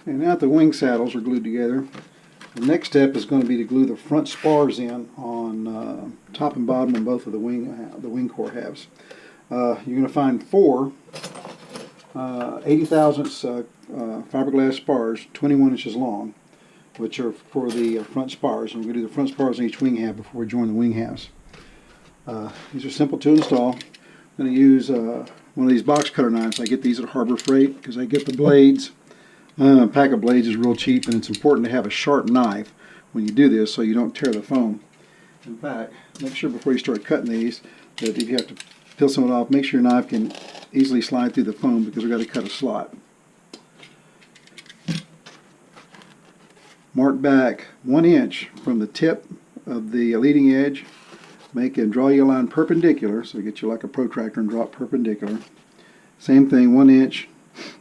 And now that the wing saddles are glued together, the next step is going to be to glue the front spars in on top and bottom on both of the wing core halves. You're going to find four 80 thousandths fiberglass spars, 21 inches long, which are for the front spars. And we're going to do the front spars on each wing half before we join the wing halves. These are simple to install. I'm going to use one of these box cutter knives. I get these at Harbor Freight because I get the blades. A pack of blades is real cheap, and it's important to have a sharp knife when you do this so you don't tear the foam. In fact, make sure before you start cutting these that if you have to peel some of it off, make sure your knife can easily slide through the foam because we've got to cut a slot. Mark back 1 inch from the tip of the leading edge. Make and draw your line perpendicular, so get you like a protractor and draw it perpendicular. Same thing, 1 inch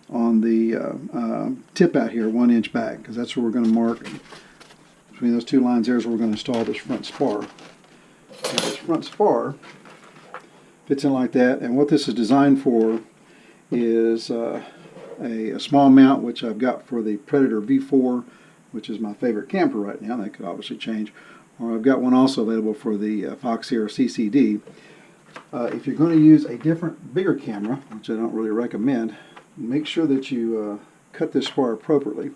on the tip out here, 1 inch back, because that's where we're going to mark. Between those two lines there is where we're going to install this front spar. Now, this front spar fits in like that, and what this is designed for is a small mount, which I've got for the Predator V4, which is my favorite camper right now. That could obviously change. Or I've got one also available for the Fox Sierra CCD. If you're going to use a different, bigger camera, which I don't really recommend, make sure that you cut this spar appropriately.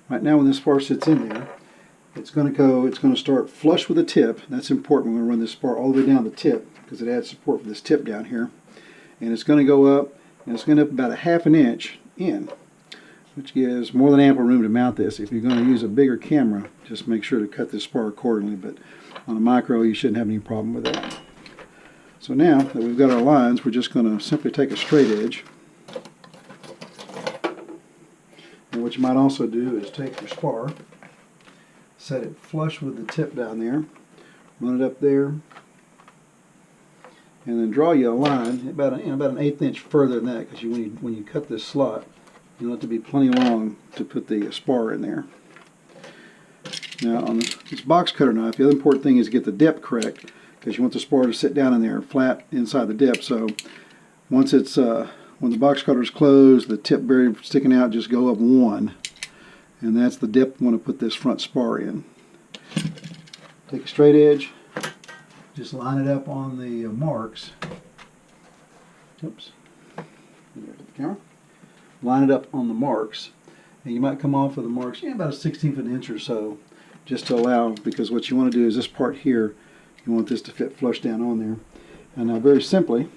Right now, when this spar sits in there, it's going to start flush with the tip. That's important. We're going to run this spar all the way down the tip because it adds support for this tip down here. And it's going to go up, and it's going to up about a ½ an inch in, which gives more than ample room to mount this. If you're going to use a bigger camera, just make sure to cut this spar accordingly. But on a micro, you shouldn't have any problem with that. So now that we've got our lines, we're just going to simply take a straight edge. And what you might also do is take your spar, set it flush with the tip down there, run it up there, and then draw you a line about an 1/8 inch further than that, because when you cut this slot, you want it to be plenty long to put the spar in there. Now on this box cutter knife, the other important thing is to get the depth correct, because you want the spar to sit down in there flat inside the depth. So once it's when the box cutter is closed, the tip very sticking out, just go up 1, and that's the depth you want to put this front spar in. Take a straight edge, just line it up on the marks. Oops, there's the camera. Line it up on the marks, and you might come off of the marks about a 1/16 of an inch or so, just to allow, because what you want to do is this part here, you want this to fit flush down on there. And now very simply,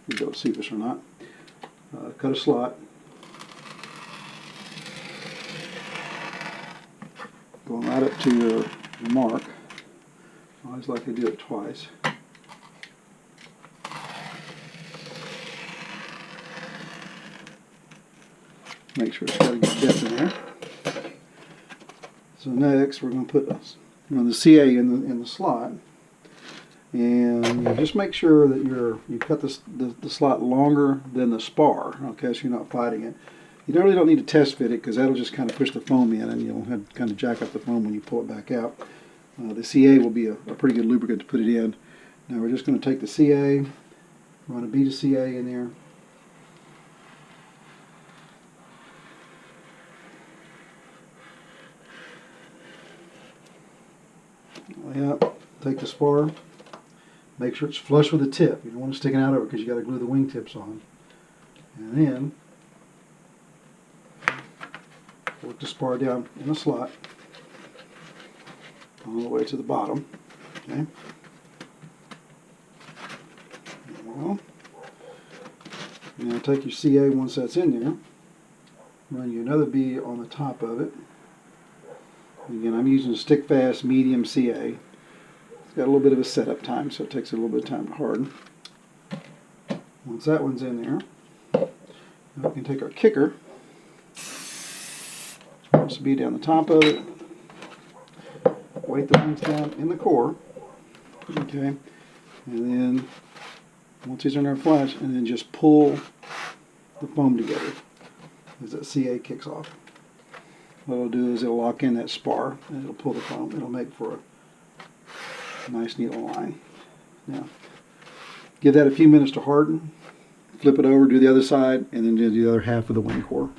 you don't see this or not, cut a slot, going right up to your mark. I always like to do it twice. Make sure it's got a good depth in there. So next, we're going to put the CA in the slot, and just make sure that you cut the slot longer than the spar. Okay, so you're not fighting it. You really don't need to test fit it because that'll just kind of push the foam in, and you'll have kind of jack up the foam when you pull it back out. The CA will be a pretty good lubricant to put it in. Now we're just going to take the CA, run a bead of CA in there. Yep. Take the spar, make sure it's flush with the tip. You don't want it sticking out over because you got to glue the wing tips on. And then work the spar down in the slot all the way to the bottom. Okay. Well, now take your CA once that's in there, run you another bead on the top of it. Again, I'm using a stick fast medium CA. It's got a little bit of a setup time, so it takes a little bit of time to harden. Once that one's in there, now we can take our kicker, this will be down the top of it, weight the wings down in the core, okay, and then once these are in there flush, and then just pull the foam together as that CA kicks off. What it'll do is it'll lock in that spar and it'll pull the foam. It'll make for a nice neat line. Now, give that a few minutes to harden, flip it over, do the other side, and then do the other half of the wing core.